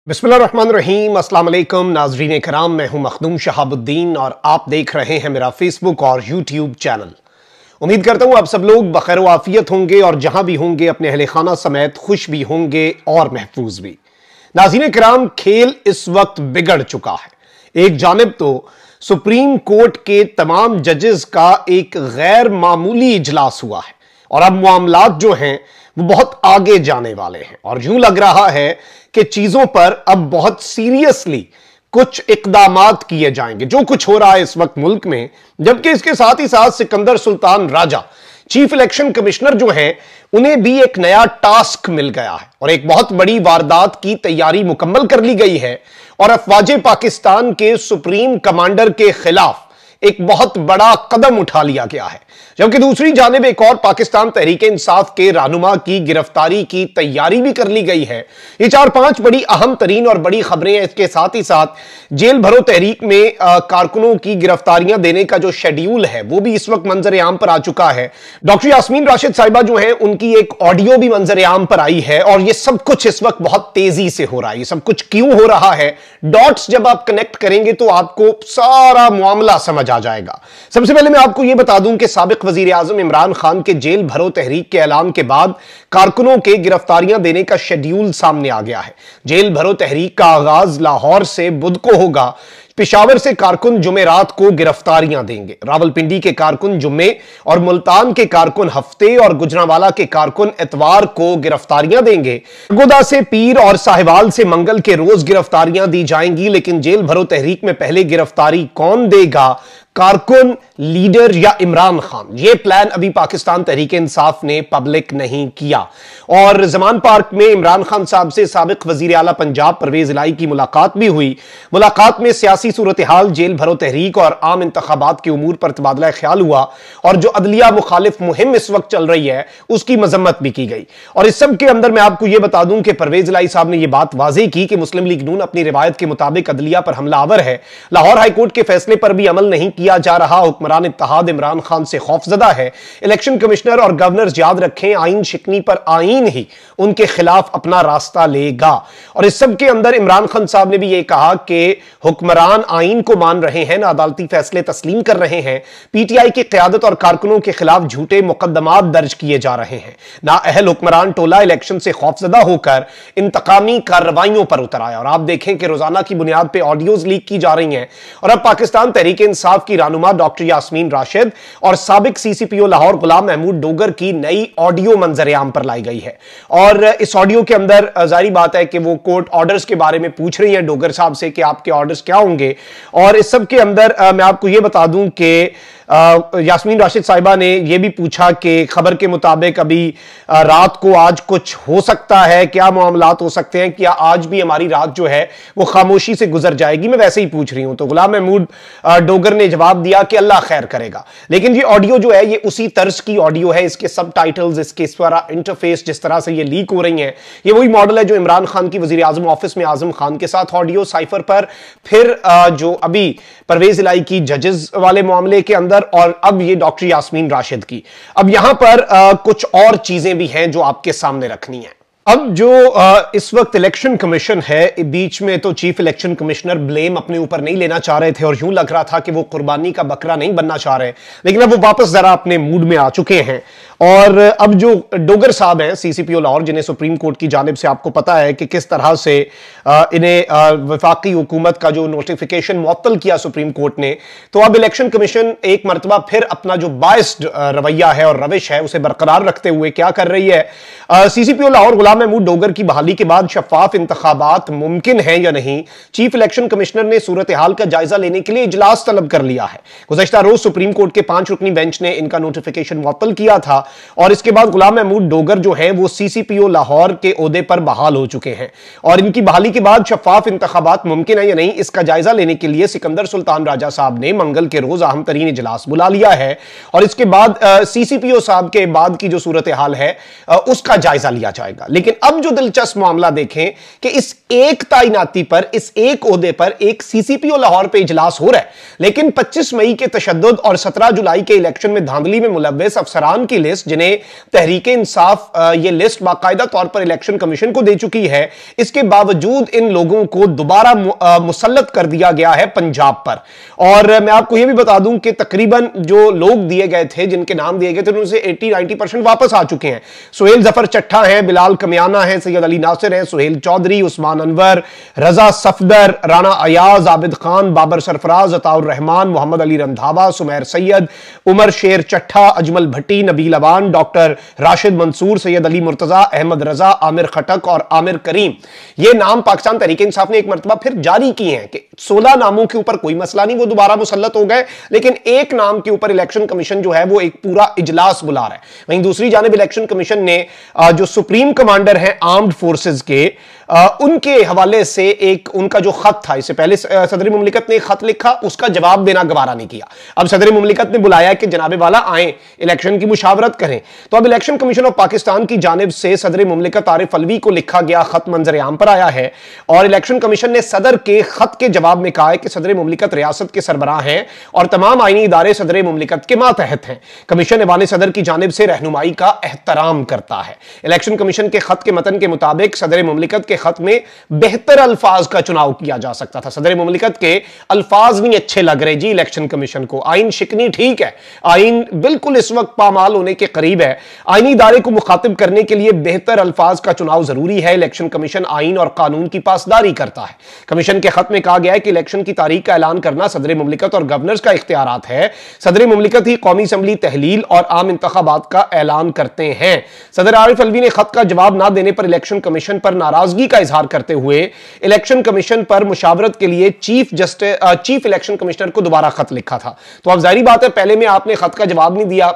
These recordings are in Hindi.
बिस्मिल्लाहिर्रहमानिर्रहीम, अस्सलाम वालेकुम नाज़रीन कराम। मैं हूं मखदूम शहाबुद्दीन और आप देख रहे हैं मेरा फेसबुक और यूट्यूब चैनल। उम्मीद करता हूं आप सब लोग बखैर व आफियत होंगे और जहां भी होंगे अपने अहले खाना समेत खुश भी होंगे और महफूज भी। नाज़रीन कराम, खेल इस वक्त बिगड़ चुका है। एक जानिब तो सुप्रीम कोर्ट के तमाम जजेस का एक गैर मामूली इजलास हुआ है और अब मामलात जो हैं वो बहुत आगे जाने वाले हैं और यूं लग रहा है कि चीजों पर अब बहुत सीरियसली कुछ इकदामात किए जाएंगे। जो कुछ हो रहा है इस वक्त मुल्क में, जबकि इसके साथ ही साथ Sikandar Sultan Raja chief election commissioner जो हैं उन्हें भी एक नया टास्क मिल गया है और एक बहुत बड़ी वारदात की तैयारी मुकम्मल कर ली गई है और अफवाज पाकिस्तान के सुप्रीम कमांडर के खिलाफ एक बहुत बड़ा कदम उठा लिया गया है। जबकि दूसरी जानिब एक और पाकिस्तान तहरीक इंसाफ के रहनुमा की गिरफ्तारी की तैयारी भी कर ली गई है। ये 4-5 बड़ी अहम तरीन और बड़ी खबरें हैं। इसके साथ ही साथ जेल भरो तहरीक में कारकुनों की गिरफ्तारियां देने का जो शेड्यूल है वो भी इस वक्त मंजर आम पर आ चुका है। डॉक्टर यास्मीन राशिद साहिबा जो है उनकी एक ऑडियो भी मंजर आम पर आई है और ये सब कुछ इस वक्त बहुत तेजी से हो रहा है। ये सब कुछ क्यों हो रहा है, डॉट्स जब आप कनेक्ट करेंगे तो आपको सारा मामला समझ आ जाएगा। सबसे पहले मैं आपको यह बता दूं कि साबिक वजीर आजम इमरान खान के जेल भरो तहरीक के ऐलान के बाद कारकुनों के गिरफ्तारियां देने का शेड्यूल सामने आ गया है। जेल भरो तहरीक का आगाज लाहौर से बुध को होगा। पेशावर से कारकुन जुमेरात को गिरफ्तारियां देंगे। रावलपिंडी के कारकुन जुम्मे और मुल्तान के कारकुन हफ्ते और गुजरांवाला के कारकुन इतवार को गिरफ्तारियां देंगे। गोदा से पीर और साहिवाल से मंगल के रोज गिरफ्तारियां दी जाएंगी। लेकिन जेल भरो तहरीक में पहले गिरफ्तारी कौन देगा, कारकुन, लीडर या इमरान खान? यह प्लान अभी पाकिस्तान तहरीक इंसाफ ने पब्लिक नहीं किया। और जमान पार्क में इमरान खान साहब से साबिक वजीर आला पंजाब परवेज इलाही की मुलाकात भी हुई। मुलाकात में सियासी सूरत हाल, जेल भरो तहरीक और आम इंतखाबात के उमूर पर तबादला ख्याल हुआ और जो अदलिया मुखालिफ मुहिम इस वक्त चल रही है उसकी मजम्मत भी की गई। और इस सब के अंदर मैं आपको यह बता दूं कि परवेज इलाही साहब ने यह बात वाज़ेह की कि मुस्लिम लीग नून अपनी रिवायत के मुताबिक अदलिया पर हमलावर है। लाहौर हाईकोर्ट के फैसले पर भी अमल नहीं किया जा रहा। हुक्मरान इत्तेहाद इमरान खान से खौफजदा है। इलेक्शन कमिश्नर और गवर्नर याद रखें, आईन शिकनी पर आईन ही उनके खिलाफ अपना रास्ता लेगा। और इस सब के अंदर इमरान खान साहब ने भी यह कहा कि हुक्मरान आईन को मान रहे हैं, ना अदालती फैसले तस्लीम कर रहे हैं। पीटीआई की क़यादत और कारकुनों के खिलाफ झूठे मुकदमात दर्ज किए जा रहे हैं। ना अहल हुक्मरान टोला इलेक्शन से खौफजदा होकर इंतकामी कार्रवाइयों पर उतर आया। और आप देखें कि रोजाना की बुनियाद पर ऑडियोज लीक की जा रही हैं और अब पाकिस्तान तहरीक इंसाफ की रहनुमा डॉक्टर यास्मीन राशिद और साबिक सीसीपीओ लाहौर गुलाम महमूद डोगर की नई ऑडियो मंजर आम पर लाई गई है। और इस ऑडियो के अंदर जारी बात है कि वो कोर्ट ऑर्डर्स के बारे में पूछ रही है डोगर साहब से कि आपके ऑर्डर्स क्या होंगे। और इस सब के अंदर मैं आपको यह बता दूं कि यास्मीन राशिद साहिबा ने यह भी पूछा कि खबर के मुताबिक अभी रात को आज कुछ हो सकता है, क्या मामलात हो सकते हैं, क्या आज भी हमारी रात जो है वो खामोशी से गुजर जाएगी? मैं वैसे ही पूछ रही हूं। तो गुलाम महमूद डोगर ने जवाब दिया कि अल्लाह खैर करेगा। लेकिन ये ऑडियो जो है ये उसी तर्ज की ऑडियो है। इसके सब टाइटल्स, इसके सारा इंटरफेस, जिस तरह से ये लीक हो रही हैं, ये वही मॉडल है जो इमरान खान की वजीर आजम ऑफिस में आजम खान के साथ ऑडियो साइफर पर, फिर जो अभी परवेज इलाही की जजेस वाले मामले के अंदर, और अब ये डॉक्टर यास्मीन राशिद की। अब यहां पर कुछ और चीजें भी हैं जो आपके सामने रखनी है। अब जो इस वक्त इलेक्शन कमीशन है, बीच में तो चीफ इलेक्शन कमिश्नर ब्लेम अपने ऊपर नहीं लेना चाह रहे थे और यूं लग रहा था कि वो कुर्बानी का बकरा नहीं बनना चाह रहे, लेकिन अब वो वापस जरा अपने मूड में आ चुके हैं। और अब जो डोगर साहब हैं सीसीपीओ लाहौर, जिन्हें सुप्रीम कोर्ट की जानिब से आपको पता है कि किस तरह से इन्हें वफाकी हुकूमत का जो नोटिफिकेशन मुअत्तल किया सुप्रीम कोर्ट ने, तो अब इलेक्शन कमीशन एक मरतबा फिर अपना जो बायस्ड रवैया है और रविश है उसे बरकरार रखते हुए क्या कर रही है, सीसीपीओ लाहौर गुलाम महमूद डोगर की बहाली के बाद शफाफ इंतखाबात मुमकिन है या नहीं, चीफ इलेक्शन कमिश्नर ने सूरत हाल का जायजा लेने के लिए इजलास तलब कर लिया है। गुज़श्ता रोज सुप्रीम कोर्ट के 5 रुकनी बेंच ने इनका नोटिफिकेशन मुअत्तल किया था और इसके बाद गुलाम महमूद डोगर जो है वो सीसीपीओ लाहौर के ओहदे पर बहाल हो चुके हैं। और इनकी बहाली के बाद शफाफ इंतखाबात मुमकिन है या नहीं, इसका जायजा लेने के लिए सिकंदर सुल्तान राजा साहब ने मंगल के रोज अहम तरीन इजलास बुला लिया है और इसके बाद सीसीपीओ साहब के बाद की जो सूरत हाल है उसका जायजा लिया जाएगा। लेकिन अब जो दिलचस्प मामला देखें कि इस एक तैनाती पर, इस एक ओहदे पर एक सीसीपीओ लाहौर पे इजलास हो रहा है, लेकिन 25 मई के तशद्दुद और 17 जुलाई के इलेक्शन में धांधली में मुलव्वस अफसरान की लिस्ट, जिन्हें तहरीके इंसाफ ये लिस्ट बाकायदा तौर पर इलेक्शन कमीशन को दे चुकी है, इसके बावजूद इन लोगों को दोबारा मुसल्लत कर दिया गया है पंजाब पर। और मैं आपको यह भी बता दूं कि तकरीबन जो लोग दिए गए थे, जिनके नाम दिए गए थे, उनसे 80-90% वापस आ चुके हैं। सुहेल जफर चट्ठा है, बिलाल कमियाना है, सैयद अली नासिर है, सुहेल चौधरी, उस्मान अनवर, रजा सफदर, राना अयाज, आबिद खान, बाबर सरफराज, अताउर रहमान, मोहम्मद अली रंधावा, सुमैर सैयद, उमर शेर चट्ठा, अजमल भट्टी, नबील अवान, डॉक्टर राशिद मंसूर, सैयद अली मुर्तजा, अहमद रजा, आमिर खटक और आमिर करीम। ये नाम पाकिस्तान तहरीक इंसाफ ने एक मरतबा फिर जारी किए हैं कि 16 नामों के ऊपर कोई मसला नहीं, वो दोबारा मुसल्लत हो गए, लेकिन एक नाम के ऊपर इलेक्शन कमीशन जो है वो एक पूरा इजलास बुला रहा है। वहीं दूसरी जानिब इलेक्शन कमीशन ने जो सुप्रीम कमांडर हैं आर्म्ड फोर्सेस के, उनके हवाले से एक उनका जो खत था, इससे पहले सदर मुमलिकत ने एक खत लिखा, उसका जवाब देना गवारा नहीं किया। अब सदर मुमलिकत ने बुलाया कि जनाबे वाला आए, इलेक्शन की मुशावरत करें। तो अब इलेक्शन कमीशन ऑफ पाकिस्तान की जानिब से सदर मुमलिकत आरिफ अलवी को लिखा गया खत मंजर आम पर आया है और इलेक्शन कमीशन ने सदर के खत के जवाब में कहा है कि सदर मुमलिकत रियासत के सरबराह हैं और तमाम आईनी इदारे सदर मुमलिकत के मातहत हैं। कमीशन ऐवान सदर की जानिब से रहनुमाई का एहतराम करता है। इलेक्शन कमीशन के खत के मतन के मुताबिक सदर मुमलिकत के खत में बेहतर अल्फाज का चुनाव किया जा सकता था। सदर मुमलिकत के अल्फाज नहीं अच्छे लग रहे जी इलेक्शन कमीशन को। आइन शिकनी ठीक है, आइन बिल्कुल इस वक्त पामाल होने के करीब है। आईनी इदारे को मुखातिब करने के लिए बेहतर अल्फाज का चुनाव जरूरी है। इलेक्शन कमीशन आइन और कानून की पासदारी करता है। कमीशन के खत में कहा गया है कि इलेक्शन की तारीख का ऐलान करना सदर मुमलिकत और गवर्नर्स का इख्तियारात है। सदर मुमलिकत ही कौमी असम्बली तहलील और आम इंतखाबात का ऐलान करते हैं। सदर आरिफ अलवी ने खत का जवाब ना देने पर इलेक्शन कमीशन पर नाराजगी का इजहार करते हुए इलेक्शन कमीशन पर मुशावरत के लिए चीफ इलेक्शन कमिश्नर को दोबारा खत लिखा था। तो अब जाहिर बात है, पहले में आपने खत का जवाब नहीं दिया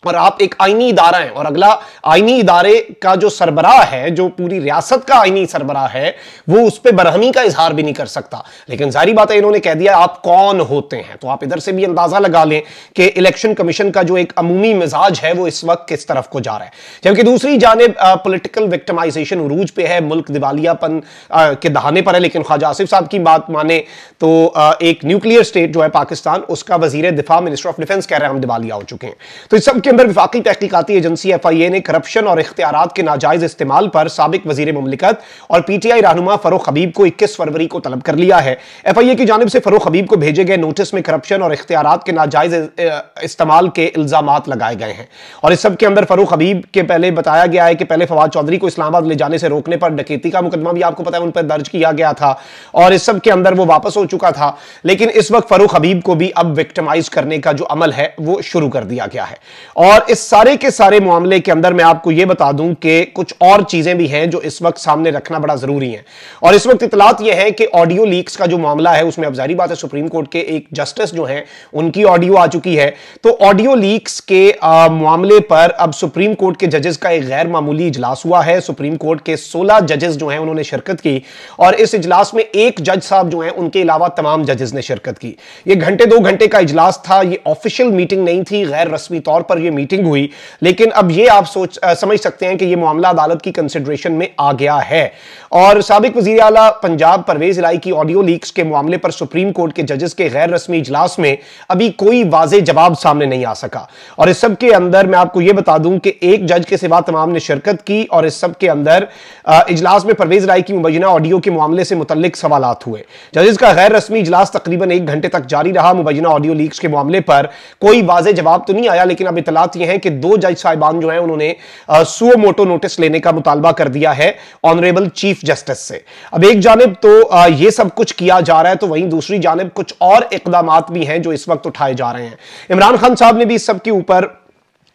और आप एक आईनी इदारा है और अगला आईनी इदारे का जो सरबराह है, जो पूरी रियासत का आईनी सरबराह है, वो उस पर बरहमी का इजहार भी नहीं कर सकता। लेकिन जाहिर बात है, इन्होंने कह दिया आप कौन होते हैं। तो आप इधर से भी अंदाजा लगा लें कि इलेक्शन कमीशन का जो एक अमूमी मिजाज है वो इस वक्त किस तरफ को जा रहा है। जबकि दूसरी जानिब पॉलिटिकल विक्टिमाइजेशन उरूज पे है, मुल्क दिवालियापन के दहाने पर है। लेकिन ख्वाजा आसिफ साहब की बात माने तो एक न्यूक्लियर स्टेट जो है पाकिस्तान, उसका वजीर दिफा, मिनिस्टर ऑफ डिफेंस कह रहे हैं हम दिवालिया हो चुके हैं। तो इस सब के अंदर विफाकी तहकीकाती एजेंसी FIA ने करप्शन और इख्तियारात के नाजायज इस्तेमाल पर साबिक वजीर मुमलिकत और PTI रहनुमा फरूख हबीब को 21 फरवरी को तलब कर लिया है। FIA की जानिब से फरूख हबीब को भेजे गए नोटिस में करप्शन और इख्तियारात के नाजायज इस्तेमाल के इल्जामात लगाए गए हैं। और इस सब के अंदर फरूख हबीब के पहले बताया गया है कि पहले फवाद चौधरी को इस्लामाबाद ले जाने से रोकने पर डकैती का मुकदमा भी आपको पता है उन पर दर्ज किया गया था और इस सब के अंदर वो वापस हो चुका था। लेकिन इस वक्त फरूख हबीब को भी अब विक्टिमाइज करने का जो अमल है वो शुरू कर दिया गया है। और इस सारे के सारे मामले के अंदर मैं आपको यह बता दूं कि कुछ और चीजें भी हैं जो इस वक्त सामने रखना बड़ा जरूरी है। और इस वक्त इतलात यह है कि ऑडियो लीक्स का जो मामला है उसमें अब जाहिर बात है सुप्रीम कोर्ट के एक जस्टिस जो हैं उनकी ऑडियो आ चुकी है। तो ऑडियो लीक्स के मामले पर अब सुप्रीम कोर्ट के जजेस का एक गैर मामूली इजलास हुआ है। सुप्रीम कोर्ट के 16 जजेस जो हैं उन्होंने शिरकत की और इस इजलास में एक जज साहब जो हैं उनके अलावा तमाम जजेस ने शिरकत की। यह घंटे 2 घंटे का इजलास था, यह ऑफिशियल मीटिंग नहीं थी, गैर रस्मी तौर पर यह मीटिंग हुई। लेकिन अब यह आप समझ सकते हैं कि यह मामला अदालत की कंसिडरेशन में आ गया है। और साबिक वजीर आला पंजाब परवेज इलाही की ऑडियो लीक्स के मामले पर सुप्रीम कोर्ट के जजेस के गैर रस्मी इजलास में अभी कोई वाज़ेह जवाब सामने नहीं आ सका। और इस सब के अंदर मैं आपको यह बता दूं कि एक जज के सिवा तमाम ने शिरकत की और इस सब के अंदर इजलास में परवेज इलाही की मुबैना ऑडियो के मामले से मुतल्लिक सवालात हुए। जजेस का गैर रस्मी इजलास तकरीबन 1 घंटे तक जारी रहा। मुबैना ऑडियो लीक्स के मामले पर कोई वाज़ेह जवाब तो नहीं आया, लेकिन अब इतलात यह है कि 2 जज साहिबान जो हैं उन्होंने सुओ मोटो नोटिस लेने का मुतालबा कर दिया है ऑनरेबल चीफ जस्टिस से। अब एक जानिब तो यह सब कुछ किया जा रहा है, तो वहीं दूसरी जानिब कुछ और इकदामात भी हैं जो इस वक्त उठाए जा रहे हैं। इमरान खान साहब ने भी इस सब के ऊपर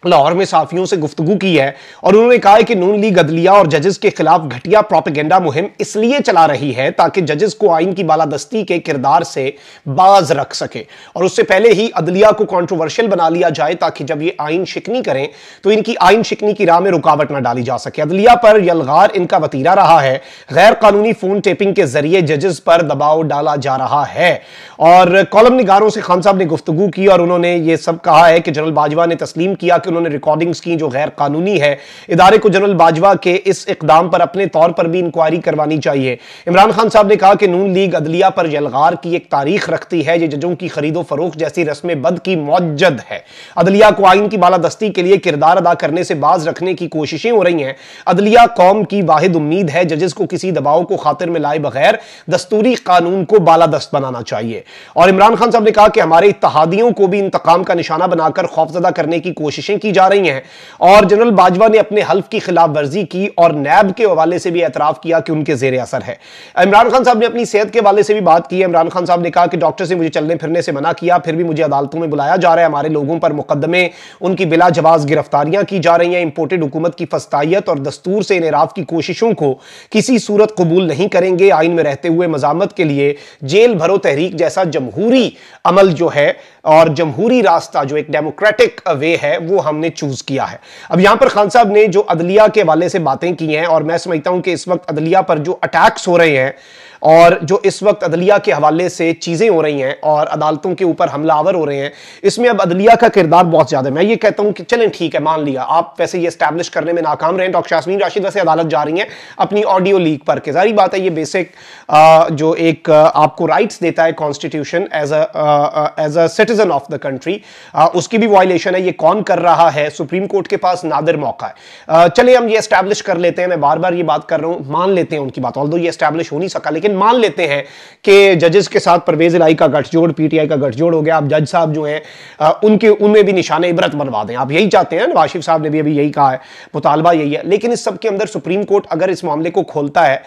लाहौर में साफियों से गुफ्तगू की है और उन्होंने कहा है कि नून लीग अदलिया और जजेस के खिलाफ घटिया प्रोपेगेंडा मुहिम इसलिए चला रही है ताकि जजेस को आइन की बालादस्ती के किरदार से बाज रख सके और उससे पहले ही अदलिया को कंट्रोवर्शियल बना लिया जाए ताकि जब ये आइन शिकनी करें तो इनकी आइन शिकनी की राह में रुकावट ना डाली जा सके। अदलिया पर यलगार इनका वतीरा रहा है, गैर कानूनी फोन टेपिंग के जरिए जजेस पर दबाव डाला जा रहा है। और कॉलम निगारों से खान साहब ने गुफ्तगू की और उन्होंने ये सब कहा है कि जनरल बाजवा ने तस्लीम किया कि कि उन्होंने रिकॉर्डिंग्स की जो गैर कानूनी है। इदारे को जनरल बाजवा के इस इकदाम पर अपने तौर पर भी इंक्वायरी करवानी चाहिए। इमरान खान साहब ने कहा कि नून लीग अदलिया पर यलगार की एक तारीख रखती है, ये जजों की खरीदो फरोख्त जैसी रस्म बद की मौजद है। अदलिया को आइन की बालादस्ती के लिए किरदार अदा करने से बाज रखने की कोशिशें हो रही हैं। अदलिया कौम की वाहिद उम्मीद है, जजेस को किसी दबाव को खातिर में लाए बगैर दस्तूरी कानून को बालादस्त बनाना चाहिए। और इमरान खान साहब ने कहा कि हमारे इत्तहादियों को भी इंतकाम का निशाना बनाकर खौफजदा करने की कोशिशें की जा रही हैं। और जनरल बाजवा ने अपने हल्फ की खिलाफ वर्जी की और नैब के हवाले से भी एतराफ किया कि उनके जेर असर है। इमरान खान साहब ने अपनी सेहत के हवाले से भी बात की है। इमरान खान साहब ने कहा कि डॉक्टर से मुझे चलने फिरने से मना किया, फिर भी मुझे अदालतों में बुलाया जा रहा है। हमारे लोगों पर मुकदमे, उनकी बिला जवाज गिरफ्तारियां की जा रही हैं। इंपोर्टेड हुकूमत की फस्तायत और दस्तूर से इनराफ की कोशिशों को किसी सूरत कबूल नहीं करेंगे। आइन में रहते हुए मजामत के लिए जेल भरो तहरीक जैसा जमहूरी अमल जो है और जमहूरी रास्ता जो एक डेमोक्रेटिक वे है वो हमने चूज किया है। अब यहां पर खान साहब ने जो अदलिया के हवाले से बातें की हैं, और मैं समझता हूं कि इस वक्त अदलिया पर जो अटैक्स हो रहे हैं और जो इस वक्त अदलिया के हवाले से चीजें हो रही हैं और अदालतों के ऊपर हमलावर हो रहे हैं, इसमें अब अदलिया का किरदार बहुत ज्यादा है। मैं ये कहता हूं कि चलें ठीक है, मान लिया आप वैसे ये एस्टैब्लिश करने में नाकाम रहे। डॉक्टर यास्मीन राशिद वैसे अदालत जा रही हैं अपनी ऑडियो लीक पर के, जारी बात है ये बेसिक जो एक आपको राइट्स देता है constitution as a citizen of the country, उसकी भी वायलेशन है। ये कौन कर रहा है? सुप्रीम कोर्ट के पास नादिर मौका है। चले हम ये एस्टैब्लिश कर लेते हैं, मैं बार बार ये बात कर रहा हूं, मान लेते हैं उनकी बात, ऑल्दो ये एस्टैब्लिश हो नहीं सका, लेकिन मान लेते हैं कि जजेस के साथ परवेज इलाही का गठजोड़, पीटीआई का गठजोड़ हो गया। आप जज साहब जो हैं उनमें भी निशाने इबरत बनवा दें, आप यही चाहते हैं। नवाज शरीफ साहब ने भी अभी यही कहा है, मुतालबा यही है। लेकिन इस सब के अंदर सुप्रीम कोर्ट अगर इस मामले को खोलता है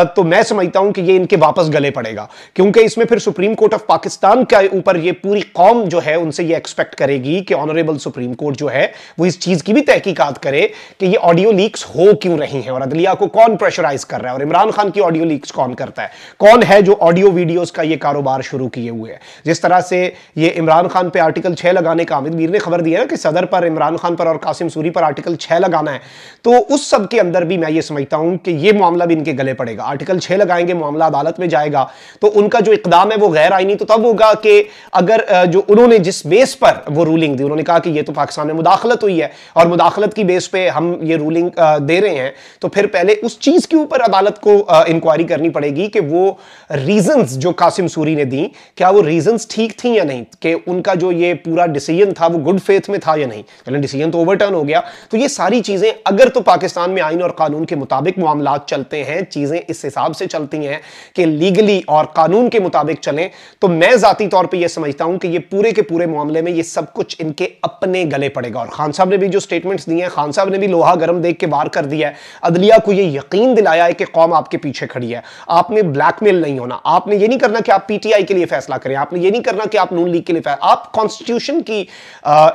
तो मैं समझता हूं कि ये इनके वापस गले पड़ेगा, क्योंकि इसमें फिर सुप्रीम कोर्ट ऑफ पाकिस्तान के ऊपर ये पूरी कौम जो है उनसे ये एक्सपेक्ट करेगी कि ऑनरेबल सुप्रीम कोर्ट जो है वो इस चीज की भी तहकीकात करे कि ये ऑडियो लीक्स हो क्यों रही हैं और अदलिया को कौन प्रेशराइज कर रहा है और इमरान खान की ऑडियो लीक्स कौन करता है, कौन है जो ऑडियो वीडियोस का ये कारोबार शुरू किए हुए हैं। जिस तरह से ये इमरान खान पे आर्टिकल 6 लगाने का हामिद मीर ने खबर दी है कि सदर पर, इमरान खान पर और कासिम सूरी पर आर्टिकल 6 लगाना है, तो उस सब के अंदर भी मैं ये समझता हूं कि ये मामला भी इनके गले पड़ेगा। आर्टिकल 6 लगाएंगे, मामला अदालत में जाएगा, तो उनका जो इकदाम है वो गैर आईनी तो तब होगा कि अगर जो उन्होंने जिस बेस पर वो रूलिंग दी, उन्होंने कहा कि ये तो पाकिस्तान में मुदाखलत हुई है और मुदाखलत की बेस पे हम ये रूलिंग दे रहे हैं, तो फिर पहले उस चीज के ऊपर अदालत को इंक्वायरी करनी पड़ेगी कि वो रीजंस जो कासिम सूरी ने दी, क्या वो रीजंस ठीक थी या नहीं, कि उनका जो ये पूरा डिसीजन था वो गुड फेथ में था या नहीं। चलें डिसीजन तो ओवरटर्न हो गया, तो ये सारी चीजें अगर तो पाकिस्तान में आइन और कानून के मुताबिक मामला चलते हैं, चीजें इस हिसाब से चलती हैं कि लीगली और कानून के मुताबिक चलें, तो मैं जाती तौर पर यह समझता हूं कि ये पूरे के पूरे मामले में ये सब कुछ इनके अपने गले पड़ेगा। और खान साहब ने भी जो स्टेटमेंट्स दिए हैं, खान साहब ने भी लोहा गर्म देख के वार कर दिया है, अदलिया को ये यकीन दिलाया है कि कौम आपके पीछे खड़ी है। आपने ब्लैकमेल नहीं होना, आपने ये नहीं करना कि आप पीटीआई के लिए फैसला करें, आपने ये नहीं करना कि आप नून लीग के लिए आप कॉन्स्टिट्यूशन की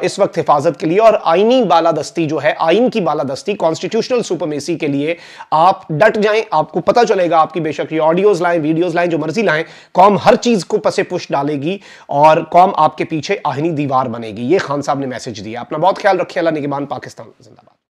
इस वक्त हिफाजत के लिए और आईनी बालादस्ती जो है, आइन की बालादस्ती, कॉन्स्टिट्यूशनल सुपरमेसी के लिए आप डट जाएं। आपको पता चलेगा, आपकी बेशक ये ऑडियोज लाएं, वीडियोज लाएं, जो मर्जी लाएं, कौम हर चीज को पसे पुश डालेगी और कौम आपके पीछे आहिनी दीवार बनेगी। ये खान साहब ने मैसेज दिया। अपना बहुत ख्याल रखिए। अल्लाह निगहबान। पाकिस्तान जिंदाबाद।